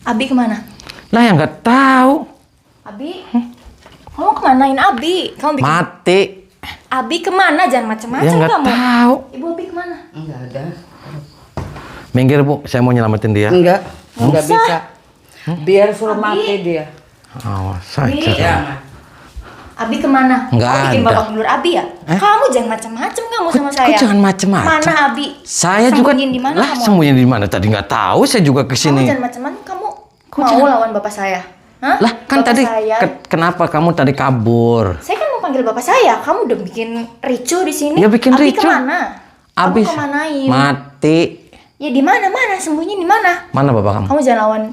Abi kemana? Lah yang nggak tahu. Abi? Kamu kemanain Abi? Kamu bikin... Mati. Abi kemana? Jangan macam-macam Ya nggak kamu. tahu. Ibu Abi kemana? Enggak ada. Minggir Bu, saya mau nyelamatin dia. Enggak bisa. Biar suruh mati dia. Awas Abi. saja. Ya. Abi kemana? Nggak Kamu bikin ada. babak belur Abi ya? Kamu jangan macam-macam kamu sama saya. Kok jangan macem-macem? Mana Abi? Saya juga. Sembunyiin di mana Lah kamu? sembunyi di mana? Tadi nggak tahu. Saya juga Kamu kesini. jangan macam-macam. Kamu Kok mau jangan- lawan bapak saya? Hah? Lah kan Bapak tadi saya. kenapa kamu tadi kabur? Saya kan mau panggil bapak saya. Kamu udah bikin ricu di sini. Ya bikin Abi ricu. kemana? Abis Kamu kemanain? mati. Ya di mana? Sembunyi di mana? Mana bapak kamu? Kamu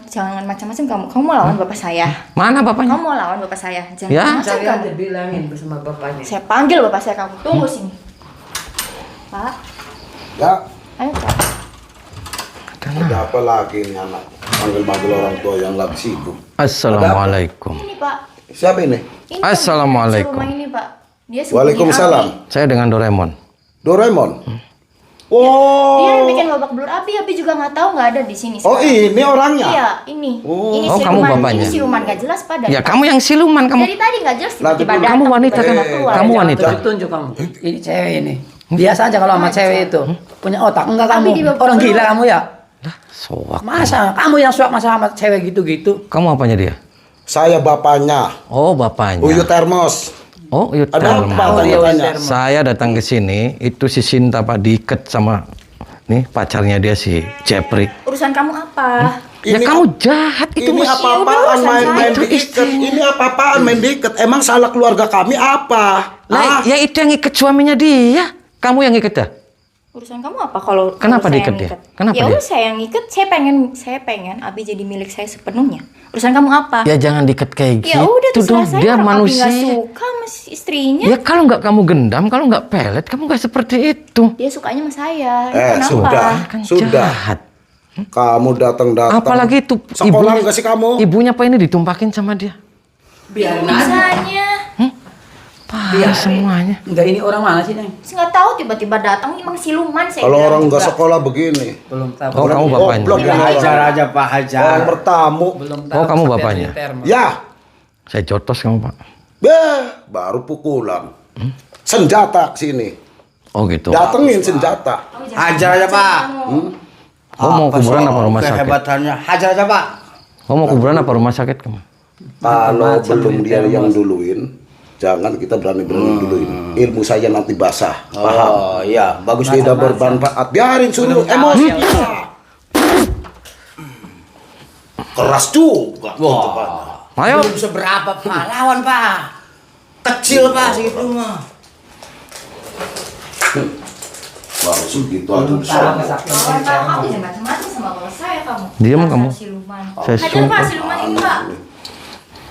jangan macam-macam kamu. Kamu mau lawan bapak saya. Mana bapaknya? Kamu mau lawan bapak saya. Jangan Ya. macam-macam Saya kamu. udah bilangin bersama bapaknya. Saya panggil bapak saya kamu. Tunggu sini. Pak, Ya, ayo Pak. ada apa lagi ini anak? Panggil-panggil orang tua yang lagi sibuk. Assalamualaikum. Ini Pak. Siapa ini? Ini Assalamualaikum. Rumah ini Pak. Dia sembunyi Waalaikumsalam. Abi. Saya dengan Doraemon. Doraemon. Dia Oh. yang bikin babak belur Abi juga nggak tahu nggak ada di sini. Oh, sekarang. ini orangnya. Iya, ini. Oh. Ini Oh, kamu siluman. bapaknya. Ini siluman nggak jelas pada. Ya kamu yang siluman kamu. Dari tadi nggak jelas Nah, tiba-tiba betul. datang. Kamu wanita kan? tiba-tiba keluar. Kamu wanita. Tunjuk kamu. Ini cewek ini. Biasa aja kalau sama cewek itu punya otak. Enggak kamu. Tapi di babak Orang belur. gila kamu ya. Soak. Masa kamu yang suka sama cewek gitu-gitu? Kamu apanya dia? Saya bapaknya. Oh bapaknya. Uyut Termos. Oh Uyut Ada Termos. apa Oh, iya, tanya-tanya? Uyut Saya datang ke sini itu si Sinta Pak diikat sama nih pacarnya dia si Jepri. Urusan kamu apa? Ya Ini kamu jahat itu Ini Mas. apa-apaan urusan main saya. diikat? Ini apa-apaan main diikat? Emang salah keluarga kami apa? Lah, ya itu yang ikat suaminya dia. Kamu yang ikat dah. Urusan kamu apa kalau Kenapa saya diikat yang dia? ikat? Kenapa ya dia? udah saya yang ikat. Saya pengen Abi jadi milik saya sepenuhnya. Urusan kamu apa? Ya jangan diikat kayak Ya gitu udah terserah dong. saya. Dia Orang Abi manusia. nggak suka sama istrinya. Ya kalau nggak kamu gendam, kalau nggak pelet, kamu nggak seperti itu. Dia sukanya sama saya. Kenapa? Sudah. Kan Sudah. jahat. Kamu datang-datang. Apalagi itu Sekolah nggak sih kamu? Ibunya Pak ini ditumpakin sama dia. Biarin aja. Bisanya. Parah semuanya. Enggak, ini orang mana sih, Neng? Saya nggak tahu tiba-tiba datang emang siluman saya. Kalau bilang. orang nggak sekolah begini. Belum tahu. Oh kamu bapaknya. Goblok ini Hajar orang. aja Pak Hajar. Orang bertamu. Belum Oh, kamu bapaknya? Ya. Saya jotos kamu Pak. Baru pukulan. Senjata sini. Oh gitu. Datengin senjata. Kamu jangan Hajar aja Pak. Oh mau kuburan apa rumah sakit? Kehebatannya. Hajar aja Pak. Oh mau kuburan apa rumah sakit kamu? Kalau belum dia yang duluin, jangan kita berani-berani duluin. Ilmu saya nanti basah. Paham? Oh iya, bagus Tidak bermanfaat. Biarin suruh emosi. Keras juga. Wah. Ayo. Belum seberapa Pak. Lawan Pak. Kecil Pak segitu mah. Baru segitu aja. Lawan Pak, kamu jangan macam-macam sama bapak saya kamu. Diam Dasar kamu. Siluman. Saya Hajar Pak sumpah. siluman ini Pak.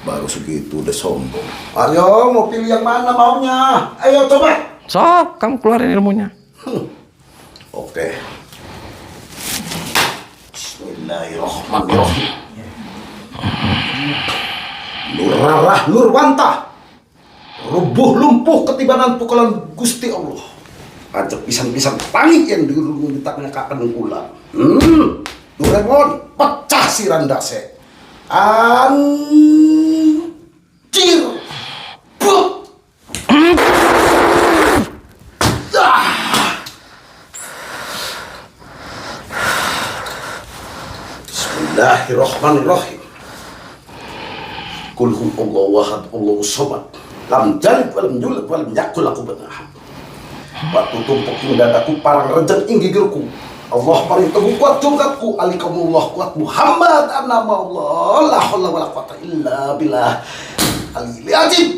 Baru segitu udah sombong. Ayo mau pilih yang mana maunya? Ayo coba. Sok, kamu keluarin ilmunya. Oke. Bismillahirrahmanirrahim. Nurarah Nurwanta. Rubuh lumpuh ketibanan pukulan Gusti Allah. Ajak pisang-pisang pangit yang ditaknya kakan ulang. Doraemon pecah si randase. Anjir. Buk. Bismillahirrahmanirrahim. Qul huwallahu ahad, Allahus samad. Lam yalid walam yulad walam yakul lahu kufuwan ahad. Batu tumpuk ing dadaku parang rejeng ing gigirku. Allah paling teguh kuat jungkatku. Alikamullah kuat Muhammad anama Allah. La haula wala quwata illa billah. Alil azim.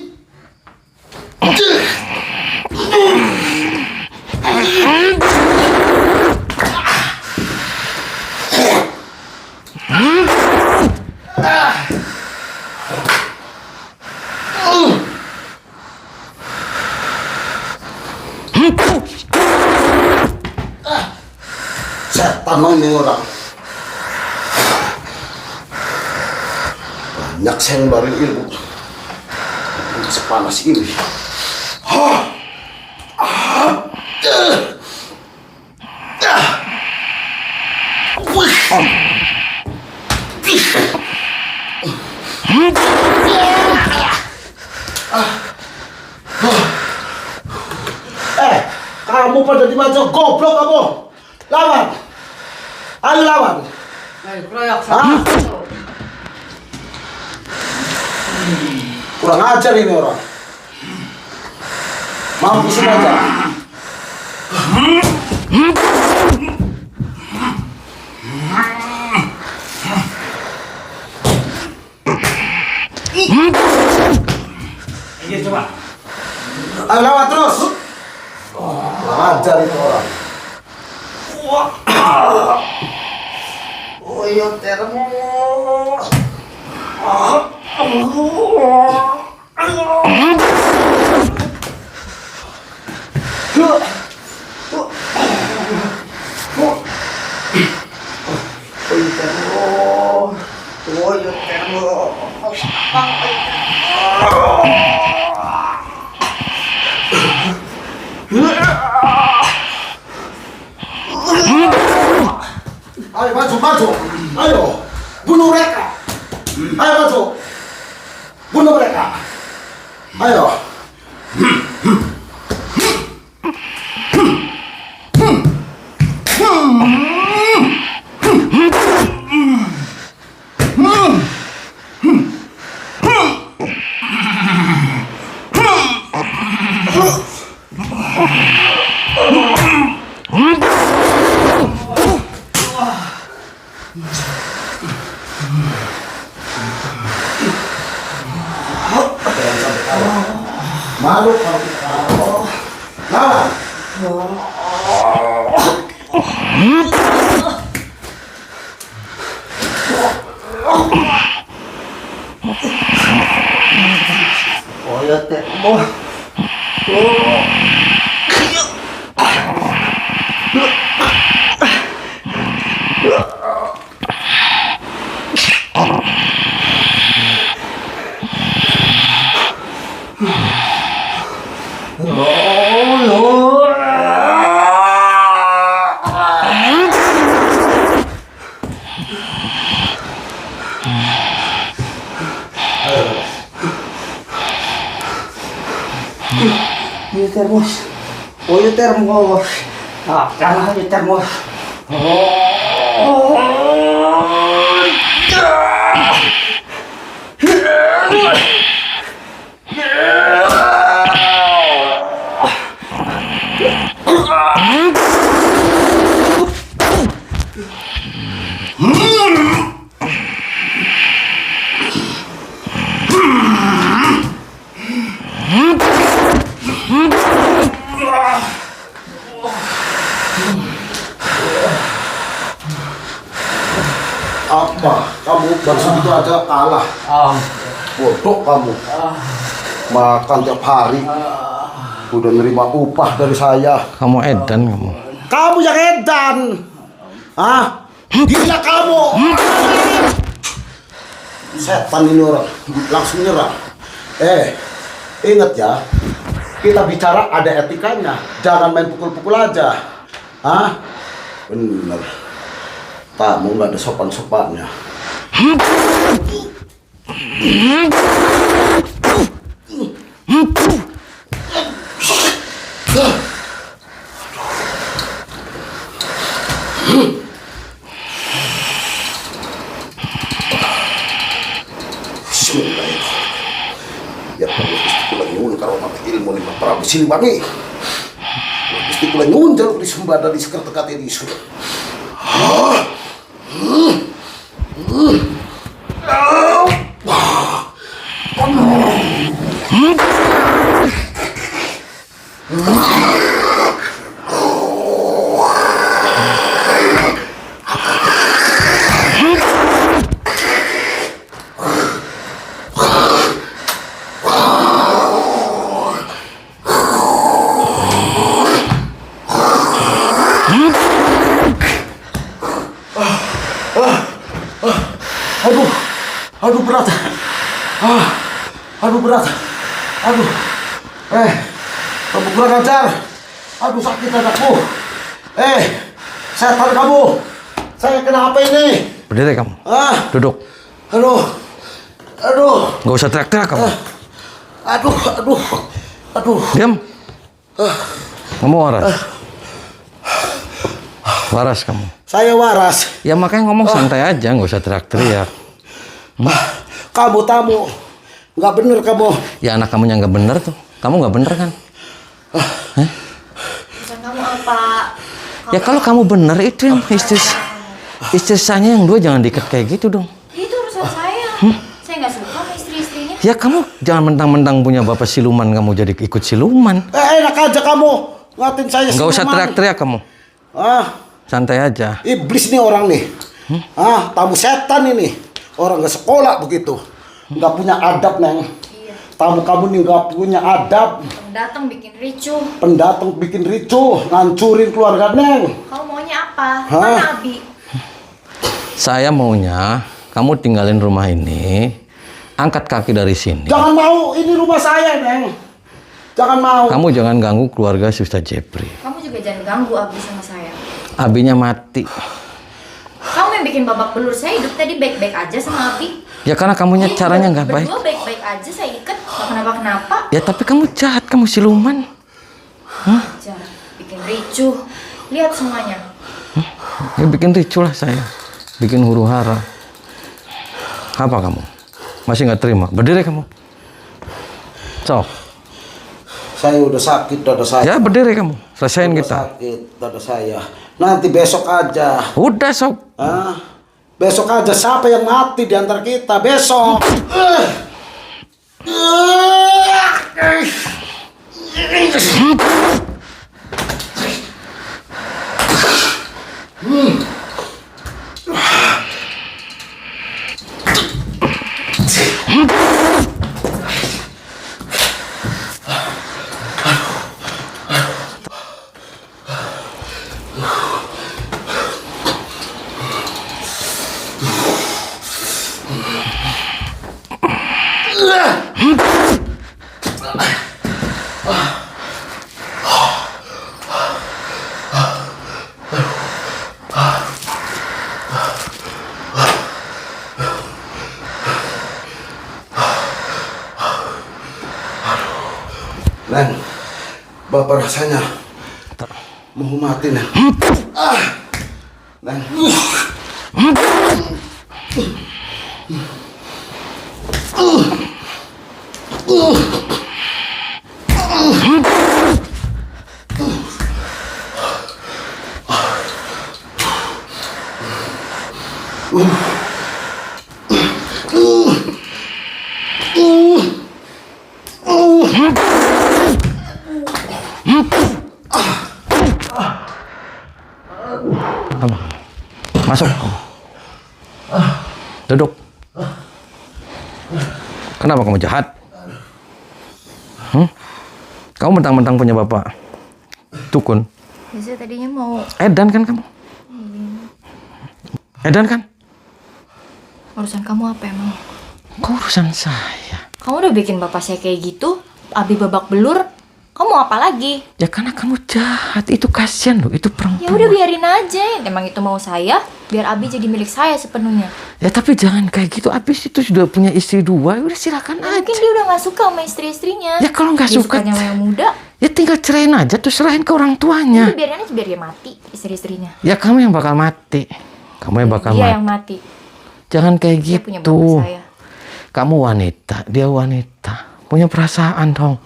Setan ini orang. Banyak saya ngeluarin ilmu. Ini sepanas ini. Wih. Kamu pada di mana? Goblok kamu. Lawan. Ayo lawan. Ayo, keroyok. Hah? Kurang ajar ini orang. Mampusin aja. Iya coba. Ayo lawan terus. Kurang ajar itu orang. Oh, iya, termo. Ayo maju, maju. Ayo. Bunuh mereka. Ayo maju. Bunuh mereka. Ayo. Malu kalau kita lawan. Oh, iya, termo. Iya, termos. Oh, iya, termos. Ah, jangan aja termos. Apa? Kamu baru segitu aja kalah. Bodoh kamu. Makan tiap hari. Udah nerima upah dari saya. Kamu edan kamu. Kamu yang edan. Hah? Gila kamu. Setan ini orang. Langsung nyerang. Ingat ya. Kita bicara ada etikanya. Jangan main pukul-pukul aja. Hah? Bener. Kamu nggak ada sopan-sopannya. Bismillahirrahmanirrahim. Ya Allah, Gusti kula nyuwun karo mata ilmu ni Prabu Siliwangi. Gusti kula nyuwun jaluk disembah dari sekertekate disu. Aduh berat. Aduh berat. Aduh. Kamu kurang ajar. Aduh sakit dadaku. Setan kamu. Saya kena apa ini? Berdiri kamu. Duduk. Aduh. Aduh. Nggak usah teriak-teriak kamu. Aduh, aduh. Aduh. Diam. Kamu waras. Waras kamu. Saya waras. Ya makanya ngomong santai aja, nggak usah teriak-teriak. Kamu tamu. Nggak bener kamu. Ya anak kamu yang nggak bener tuh. Kamu nggak bener kan? Urusan kamu apa? Ya kalau kamu bener itu yang istri saya yang dua jangan diikat kayak gitu dong. Itu urusan saya. Saya nggak suka sama istri-istrinya. Ya kamu jangan mentang-mentang punya bapak siluman kamu jadi ikut siluman. Enak aja kamu. Ngatin saya Nggak usah siluman. teriak-teriak kamu. Santai aja. Iblis nih orang nih. Tamu setan ini. Orang nggak sekolah begitu. Nggak punya adab, Neng. Iya. Tamu kamu nih nggak punya adab. Datang bikin ricuh. Pendatang bikin ricuh, ngancurin keluarga Neng. Kamu maunya apa? Mana Abi? Saya maunya kamu tinggalin rumah ini, angkat kaki dari sini. Jangan mau, ini rumah saya, Neng. Jangan mau. Kamu jangan ganggu keluarga Suster Jepri. Kamu juga jangan ganggu Abi sama saya. Abinya mati. Kamu yang bikin babak belur, saya hidup tadi baik-baik aja sama Abi. Ya karena kamunya caranya nggak baik. Berdua baik-baik aja, saya ikat, nggak kenapa-kenapa. Ya tapi kamu jahat, kamu siluman. Aja, bikin ricuh. Lihat semuanya. Ya bikin ricuh lah saya. Bikin huru hara. Apa kamu? Masih nggak terima? Berdiri kamu. Sok. Saya udah sakit dada saya. Ya berdiri kamu. Selesain Udah kita. sakit dada saya. Nanti besok aja. Udah sok. Besok aja siapa yang mati di antara kita besok. Neng, Bapak rasanya mau mati, Neng. Neng. Masuk. Duduk. Kenapa kamu jahat? Kamu mentang-mentang punya bapak dukun. Ya, saya tadinya mau Edan kan kamu? Edan kan? urusan kamu apa emang? Kok urusan saya? Kamu udah bikin bapak saya kayak gitu, Abi babak belur. Kamu mau apa lagi? Ya karena kamu jahat, itu kasihan loh, itu perempuan. Ya udah biarin aja. Emang itu mau saya, biar Abi jadi milik saya sepenuhnya. Ya tapi jangan kayak gitu. Abis itu sudah punya istri dua, udah silakan Ya, aja. mungkin dia udah nggak suka sama istri-istrinya. Ya kalau nggak Dia suka, sukanya sama yang muda. ya tinggal cerain aja tuh, serahin ke orang tuanya. Udah biarin aja biar dia mati istri-istrinya. Ya kamu yang bakal mati. Kamu yang bakal Dia mati. yang mati. Jangan kayak Dia punya gitu. bapak saya. Kamu wanita, dia wanita. Punya perasaan dong.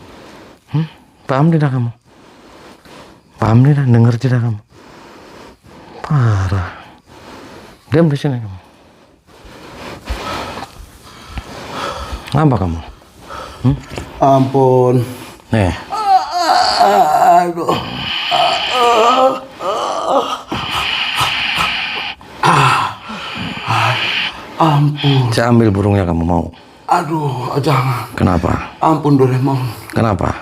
Paham tidak kamu? Paham tidak? Dengar tidak kamu? Parah. Diam di sini kamu. Apa kamu? Ampun. Nih. Aduh. Ampun. Saya ambil burungnya, kamu mau? Aduh, jangan. Kenapa? Ampun Doraemon. Kenapa?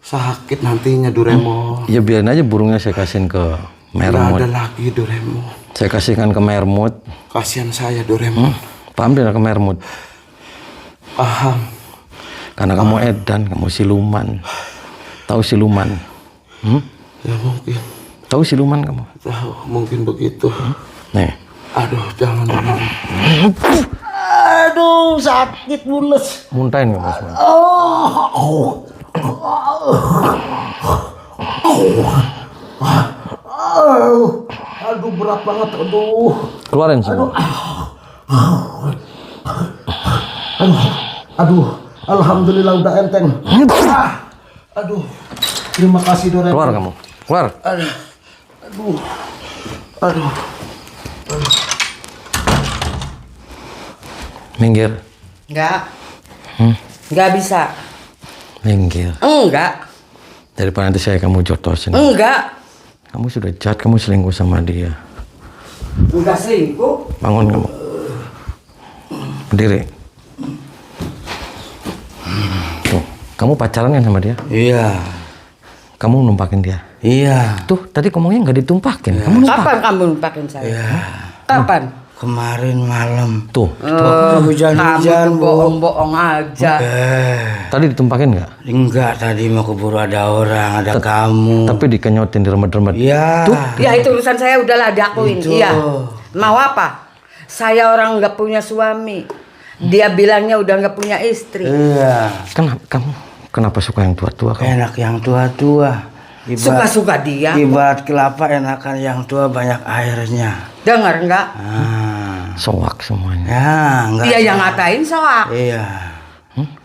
Sakit nantinya Doraemon. Ya biarin aja burungnya saya kasihin ke Nggak Mermut. ada lagi Doraemon. Saya kasihkan ke Mermut. Kasihan saya Doraemon. Paham tidak ke Mermut? Paham. Karena kamu edan, kamu siluman. Tahu siluman? Ya mungkin. Tahu siluman kamu? Tahu, mungkin begitu. Nih. Aduh, jangan Doraemon. Aduh, sakit mules. Muntahin nggak Mas? Aduh, berat banget. Aduh. Keluarin semua. Aduh, alhamdulillah udah enteng. Aduh, terima kasih Doraemon. Keluar kamu. Keluar. Aduh. Aduh. Minggir. Enggak. Hmm? Enggak bisa. Minggir. Enggak. Daripada nanti saya kamu jotosin. Enggak. Kamu sudah jahat, kamu selingkuh sama dia. Enggak selingkuh. Bangun kamu. Berdiri. Tuh, kamu pacaran kan sama dia? Iya. Kamu numpakin dia? Iya. Tuh, tadi ngomongnya nggak ditumpakin. Kamu numpak. Kapan kamu numpakin saya? Iya. Kapan? Kemarin malam. Tuh, Hujan-hujan, kamu bohong-bohong aja. tadi ditumpakin nggak? Enggak, tadi mau keburu ada orang, ada kamu. Tapi dikenyotin, diremet-remet. Iya. Ya itu urusan saya udahlah diakuin. Itu. Iya. Mau apa? Saya orang nggak punya suami. Dia bilangnya udah nggak punya istri. Iya. Kenapa suka yang tua-tua kamu? Enak yang tua-tua. Suka-suka dia. Ibarat kelapa enakan yang tua banyak airnya. Dengar nggak? Soak semuanya. Ya, enggak. Dia yang ngatain soak. Iya.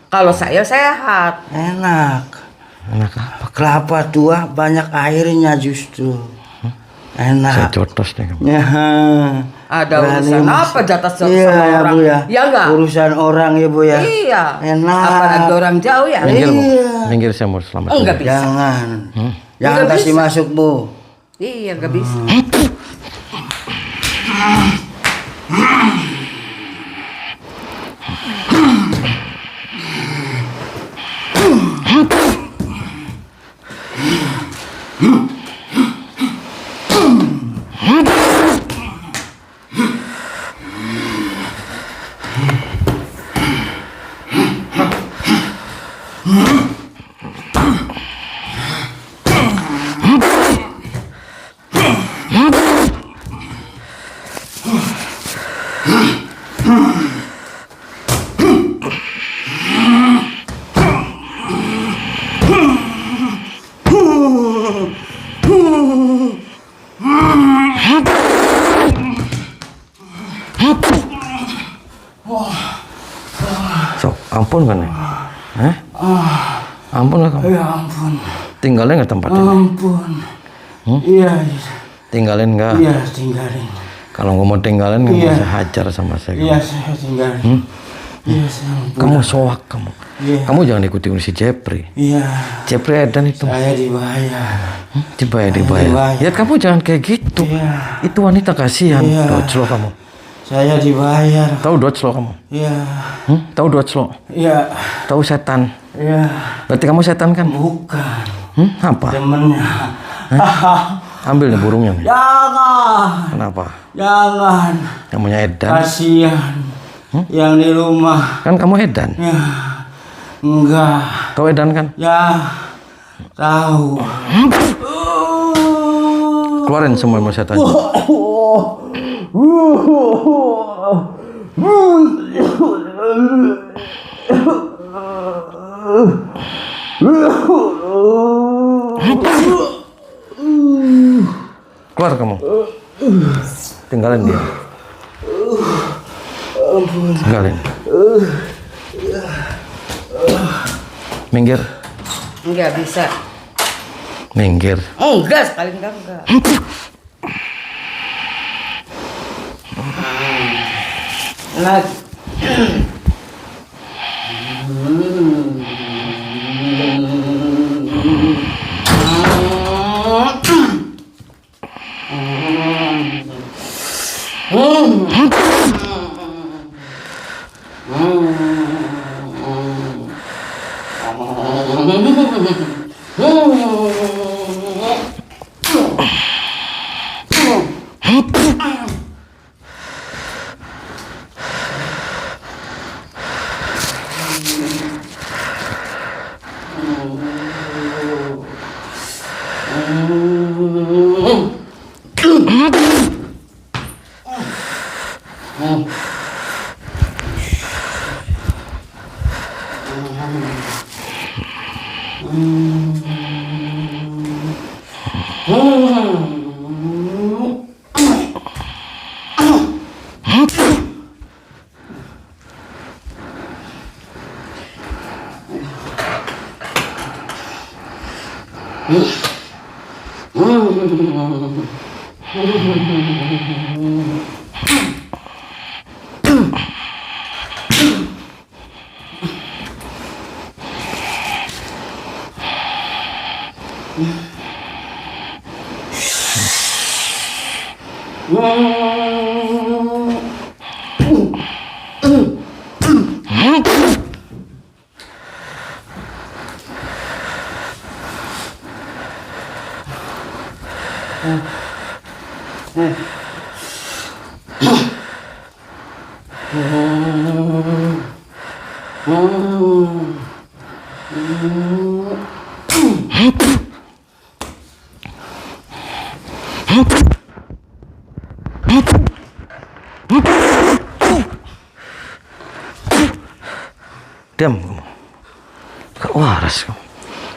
Kalau saya sehat. Enak. Enak apa? Kelapa tua banyak airnya justru. Saya Enak. jotos deh kamu. Ya. Ada Berani urusan mas- apa jatah sama Iya, orang? Bu ya. Ya enggak? Urusan orang ya Bu ya. Iya. Enak. Apalagi orang jauh ya. Minggir, Bu. Iya. Minggir, saya mau selamat. Enggak bisa. Jangan. Jangan Nggak kasih bisa. masuk Bu. Iya nggak bisa. Sok, ampun kan ya? Hah? Ampun lah kamu. Ya ampun. Tinggalin nggak tempat ini? Ampun. Iya. Tinggalin nggak? Iya, tinggalin. Kalau nggak mau tinggalin, kamu Iya. bisa hajar sama saya. Iya, saya tinggalin. Iya, saya ampun. Kamu soak kamu. Iya. Kamu jangan ikuti si Jepri. Iya. Jepri Edan itu. Saya dibayar. Dibayar. dibayar. Ya kamu jangan kayak gitu. Iya. Itu wanita kasihan. Iya. Dojlo kamu. Saya dibayar. Tahu dojlo kamu? Iya. Tahu dojlo? Iya. Tahu setan? Iya. Berarti kamu setan kan? Bukan. Apa? Temennya. Ambil nih burungnya nih. Jangan. Kenapa? Jangan. Namanya Edan. Kasihan. Yang di rumah. Kan kamu Edan. Ya. Enggak. Tahu Edan kan? Ya. Tahu. Keluarin semua ilmu setan. Keluar kamu. Tinggalin dia. Tinggalin. Minggir. Enggak bisa. Minggir. Enggak sekali enggak. Lagi. Diam kamu. Gak waras kamu.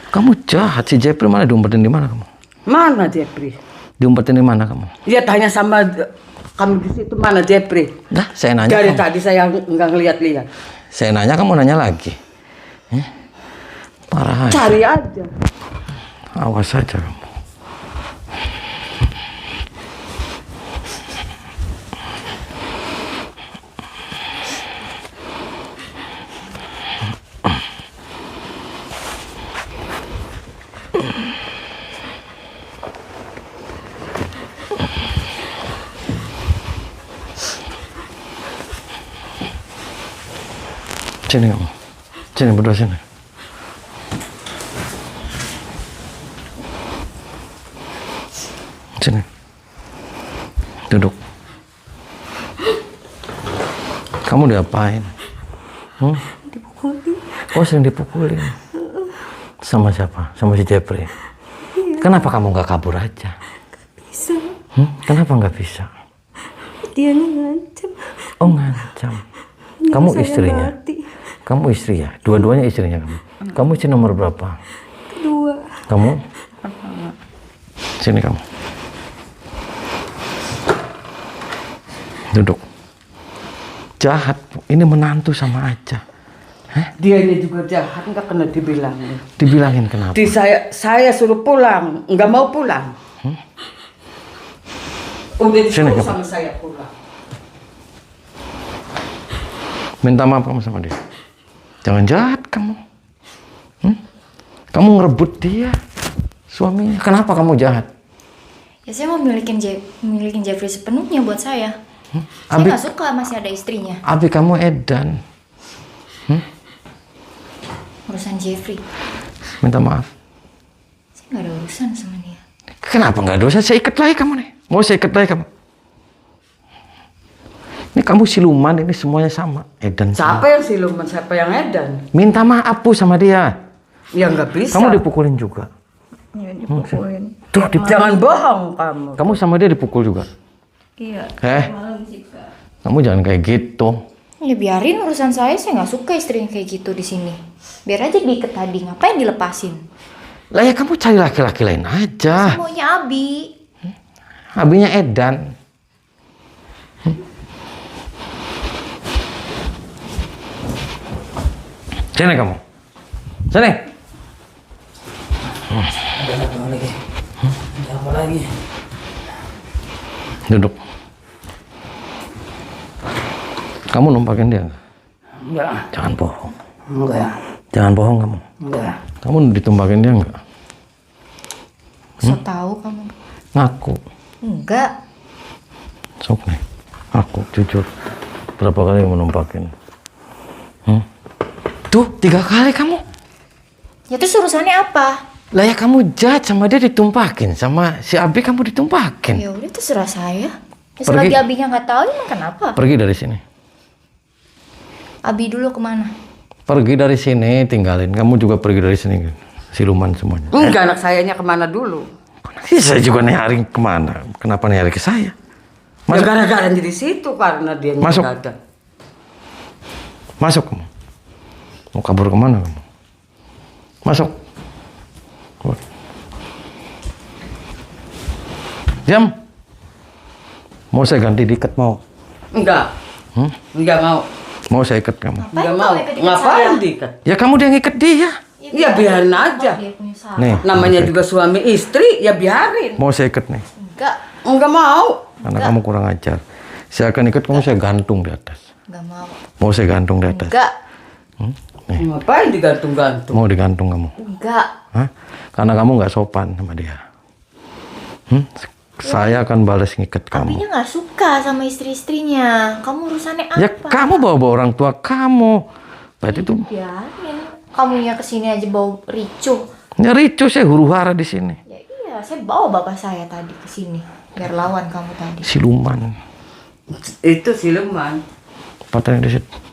Kamu jahat. Si Jeffrey mana diumpetin di mana kamu? Mana Jeffrey? Diumpetin di mana kamu? Ya tanya sama kamu di situ, mana Jeffrey? Nah, saya nanya. Dari kamu. tadi saya nggak ngeliat-liat. Saya nanya, kamu nanya lagi. Parah. Cari aja. Awas saja kamu. Sini kamu. Sini, berdua sini. Sini. Duduk. Kamu diapain? Dipukulin. Oh, sering dipukulin. Sama siapa? Sama si Jeffrey? Iya. Kenapa kamu nggak kabur aja? Bisa. Kenapa nggak bisa? Dia ngancam. Oh, ngancam. Kamu istrinya? Kamu istri ya? Dua-duanya istrinya kamu? Kamu istri nomor berapa? Kedua. Kamu? Sini kamu. Duduk. Jahat. Ini menantu sama aja. Dia ini juga jahat, nggak kena dibilangin. Dibilangin kenapa? Saya suruh pulang, nggak mau pulang. Udah Sini, disuruh kamu. sama saya pulang. Minta maaf kamu sama dia. Jangan jahat kamu. Kamu ngerebut dia, suaminya. Kenapa kamu jahat? Ya saya mau milikin Jeffrey sepenuhnya buat saya. Saya Abi, nggak suka masih ada istrinya. abi kamu edan. Urusan Jeffrey. Minta maaf. Saya nggak ada urusan sama dia. Kenapa nggak dosa? Saya ikat lagi kamu nih. Mau saya ikat lagi kamu. Ini kamu siluman, ini semuanya sama. Edan Siapa sama. yang siluman, siapa yang edan? Minta maaf Bu sama dia. Ya nggak bisa. Kamu dipukulin juga. Ya dipukulin. Tuh, Jangan bohong kamu. kamu sama dia dipukul juga. Iya. Kamu jangan kayak gitu. Ya biarin urusan saya nggak suka istrinya kayak gitu di sini. Biar aja diikat tadi, ngapain dilepasin? Lah ya kamu cari laki-laki lain aja. Maunya Abi. Abinya edan. Sini kamu. Sini. Ada apa lagi? Ada apa lagi? Duduk. Kamu numpakin dia nggak? Enggak. Jangan bohong. Enggak. Jangan bohong kamu. Enggak. Kamu ditumpakin dia nggak? So tahu kamu. Ngaku. Enggak. Sok nih. Aku jujur. Berapa kali menumpakin? Tuh, 3 kali kamu. Ya terus urusannya apa? Lah ya kamu jahat sama dia ditumpakin. Sama si Abi kamu ditumpakin. Ya udah terserah saya. Ya, Pergi. selagi Abinya nggak tahu emang kenapa? Pergi dari sini. Abi dulu kemana? Pergi dari sini, tinggalin. Kamu juga pergi dari sini. Siluman semuanya. Enggak, anak sayanya kemana dulu? Saya juga nyari kemana? Kenapa nyari ke saya? Ya Masuk. gara-gara di situ karena dia Masuk. nggak ada. Masuk kamu. Mau kabur kemana kamu? Masuk. Keluar. Diam. Mau saya ganti diikat mau? Enggak. Enggak mau. Mau saya ikat kamu? Enggak mau. ikat-ikat Ngapain saya? diikat? Ya kamu dia ngikat dia. Ya biarin aja. Dia punya salah. Nih. Namanya juga suami istri, ya biarin. Mau saya ikat nih. Enggak, Enggak mau. Karena kamu kurang ajar. Saya akan ikat kamu, saya gantung di atas. enggak mau. Mau saya gantung di atas? Enggak, Ngapain digantung-gantung? Mau digantung kamu? enggak. Hah? Karena kamu nggak sopan sama dia. Saya akan balas ngikat kamu. Abinya nggak suka sama istri-istrinya. Kamu urusannya apa? Ya kamu bawa-bawa orang tua kamu. Berarti itu Biarin. Kamunya kesini aja bawa ricuh. ya ricu, saya huru hara di sini. Ya iya, saya bawa bapak saya tadi ke sini biar lawan kamu tadi. Siluman. Itu siluman. Patahnya di situ.